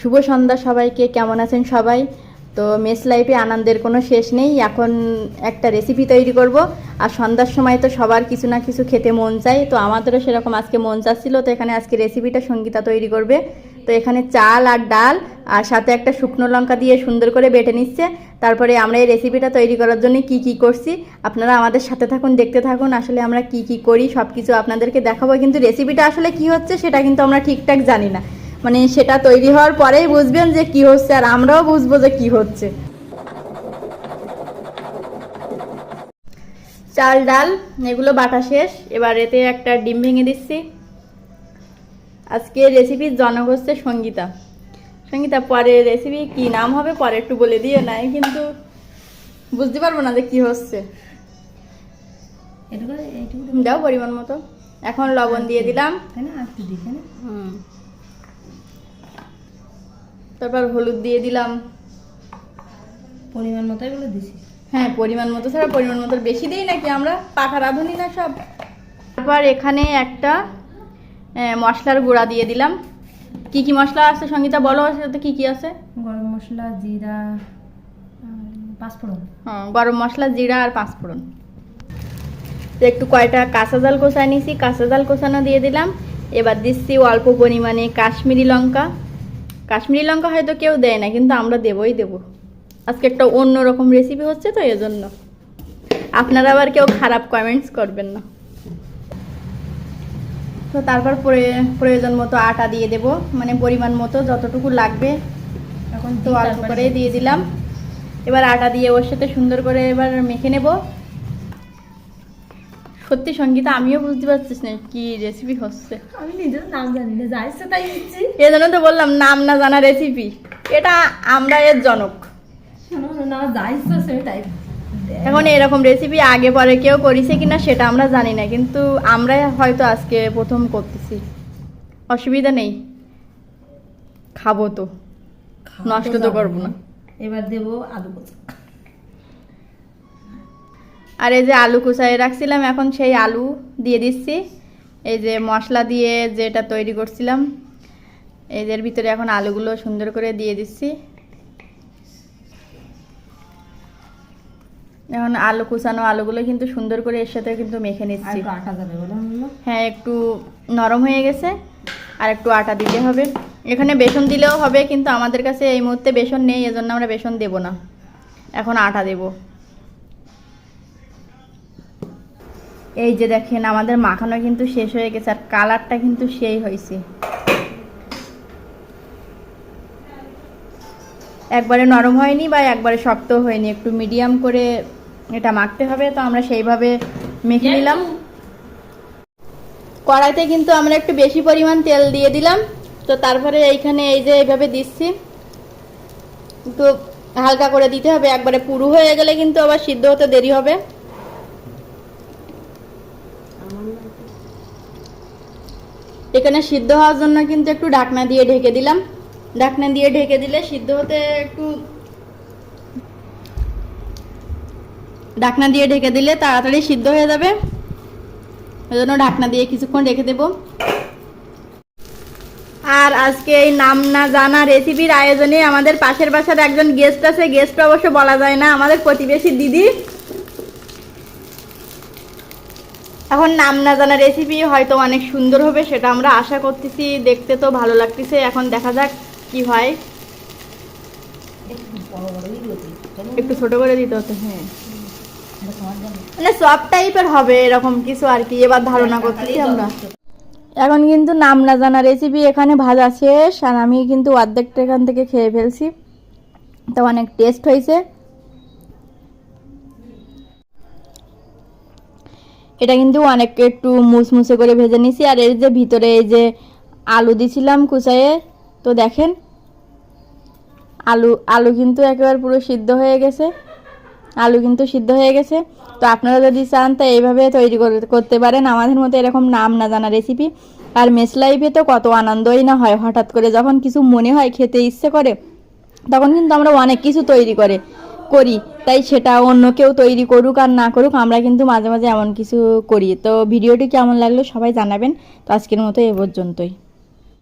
শুভ সন্ধ্যা সবাইকে। কেমন আছেন সবাই? তো মেস লাইফে আনন্দের কোনো শেষ নেই। এখন একটা রেসিপি তৈরি করব, আর সন্ধ্যার সময় তো সবার কিছু না কিছু খেতে মন চায়, তো আমাদেরও সেরকম আজকে মন চাচ্ছিল। তো এখানে আজকে রেসিপিটা সঙ্গীতা তৈরি করবে। তো এখানে চাল আর ডাল আর সাথে একটা শুকনো লঙ্কা দিয়ে সুন্দর করে বেটে নিচ্ছে। তারপরে আমরা এই রেসিপিটা তৈরি করার জন্য কি কি করছি আপনারা আমাদের সাথে থাকুন, দেখতে থাকুন। আসলে আমরা কি কি করি সব কিছু আপনাদেরকে দেখাবো, কিন্তু রেসিপিটা আসলে কি হচ্ছে সেটা কিন্তু আমরা ঠিকঠাক জানি না। মানে সেটা তৈরি হওয়ার পরেই বুঝবেন যে কি হচ্ছে, আর আমরাও বুঝবো যে কি হচ্ছে। চাল ডাল এগুলো বাটা শেষ, এবার এতে একটা ডিম ভেঙে দিচ্ছি। আজকে রেসিপির জনক হচ্ছে সঙ্গীতা। সঙ্গীতা, পরে রেসিপি কি নাম হবে পরে একটু বলে দিয়ে নাই, কিন্তু বুঝতে পারবো না যে কি হচ্ছে। দাও পরিমাণ মতো। এখন লবণ দিয়ে দিলাম, তারপর হলুদ দিয়ে দিলাম পরিমাণ মতোই বলে দিছি। হ্যাঁ, পরিমাণ মতো ছাড়া পরিমাণ মতো বেশি দিই নাকি আমরা, পাকা রাঁধুনি না সব। তারপর এখানে একটা মশলার গুঁড়া দিয়ে দিলাম। কি কি মশলা আছে সঙ্গীতা বলো, সাথে কি কি আছে? গরম মশলা, জিরা, পাঁচফোড়ন। হ্যাঁ, গরম মশলা, জিরা আর পাঁচফোড়ন। একটু কয়টা কাঁচা জাল কষায় নিয়েছি, কাঁচা জাল কষানো দিয়ে দিলাম। এবার দিচ্ছি অল্প পরিমাণে কাশ্মীরি লঙ্কা। কাশ্মীরি লঙ্কা হয়তো কেউ দেয় না, কিন্তু আমরা দেবই দেবো। আজকে একটা অন্যরকম রেসিপি হচ্ছে তো এজন্য আপনারা আবার কেউ খারাপ কমেন্টস করবেন না। তো তারপর প্রয়োজন মতো আটা দিয়ে দেব, মানে পরিমাণ মতো যতটুকু লাগবে। এখন তো অল্প করেই দিয়ে দিলাম। এবার আটা দিয়ে ওর সাথে সুন্দর করে এবার মেখে নেব। সত্যি সঙ্গীতা, আমিও বুঝতে পারছিস না কি রেসিপি হচ্ছে। আমি নিজের নাম জানি না, যা ইচ্ছে তাই দিচ্ছি। এজন্য তো বললাম নাম না জানা রেসিপি, এটা আমরা এর জনক। না, যা ইচ্ছে সেটাই। এখন এরকম রেসিপি আগে পরে কেউ করেছে কিনা সেটা আমরা জানি না, কিন্তু আমরা হয়তো আজকে প্রথম করতেছি। অসুবিধা নেই, খাবো তো, নষ্ট তো করবো না। এবার দেবো আলু কুচা। আর এই যে আলু কুচায় রাখছিলাম, এখন সেই আলু দিয়ে দিচ্ছি। এই যে মশলা দিয়ে যেটা তৈরি করছিলাম এদের ভিতরে এখন আলুগুলো সুন্দর করে দিয়ে দিচ্ছি। এখন আলু কুচানো আলুগুলো কিন্তু সুন্দর করে এর সাথে কিন্তু মেখে নিচ্ছি। আটা যাবে বলো? হ্যাঁ, একটু নরম হয়ে গেছে, আর একটু আটা দিতে হবে। এখানে বেসন দিলেও হবে, কিন্তু আমাদের কাছে এই মুহূর্তে বেসন নেই, এজন্য আমরা বেসন দেব না, এখন আটা দেব। এই যে দেখেন আমাদের মাখানো কিন্তু শেষ হয়ে গেছে, আর কালারটা কিন্তু সেই হয়েছে। একবারে নরম হয়নি বা একবারে শক্ত হয়নি, একটু মিডিয়াম করে এটা মাখতে হবে। তো আমরা সেইভাবে মেখে নিলাম। কড়াইতে কিন্তু আমরা একটু বেশি পরিমাণ তেল দিয়ে দিলাম। তো তারপরে এইখানে এই যে এইভাবে দিচ্ছি, একটু হালকা করে দিতে হবে, একবারে পুরো হয়ে গেলে কিন্তু আবার সিদ্ধ হতে দেরি হবে। এখানে সিদ্ধ হওয়ার জন্য কিন্তু একটু ঢাকনা দিয়ে ঢেকে দিলাম। ঢাকনা দিয়ে ঢেকে দিলে সিদ্ধ হতে একটু, ঢাকনা দিয়ে ঢেকে দিলে তাড়াতাড়ি সিদ্ধ হয়ে যাবে, এজন্য ঢাকনা দিয়ে কিছুক্ষণ রেখে দেব। আর আজকে এই নাম না জানা রেসিপির আয়োজনে আমাদের পাশের বাসার একজন গেস্ট আছে। গেস্ট অবশ্য বলা যায় না, আমাদের প্রতিবেশী দিদি। এখন নাম না জানা রেসিপি হয়তো অনেক সুন্দর হবে, সেটা আমরা আশা করতেছি। দেখতে তো ভালো লাগতেছে, এখন দেখা যাক কি হয়। একটু ছোট করে দিতে হতো। হ্যাঁ, মানে সব টাইপের হবে এরকম কিছু আর কি, এবার ধারণা করতেছি আমরা। এখন কিন্তু নাম না জানা রেসিপি এখানে ভাজা শেষ, আর আমি কিন্তু অর্ধেকটা এখান থেকে খেয়ে ফেলছি। তো অনেক টেস্ট হয়েছে। এটা কিন্তু অনেক একটু মুসমুসে করে ভেজে নিছি। আর এর যে ভিতরে এই যে আলু দিছিলাম কুচায়ে, তো দেখেন আলু কিন্তু একেবারে পুরো সিদ্ধ হয়ে গেছে। আলু কিন্তু সিদ্ধ হয়ে গেছে। তো আপনারা যদি চান তা এইভাবে তৈরি করতে পারেন আমাদের মতো এরকম নাম না জানা রেসিপি। আর মেস লাইফে তো কত আনন্দই না হয়, হঠাৎ করে যখন কিছু মনে হয় খেতে ইচ্ছে করে, তখন কিন্তু আমরা অনেক কিছু তৈরি করি। তাই সেটা অন্য কেউ তৈরি করুক আর না করুক, আমরা কিন্তু মাঝে মাঝে এমন কিছু করি। তো ভিডিওটি কেমন লাগলো সবাই জানাবেন। তো আজকের মতো এ পর্যন্তই।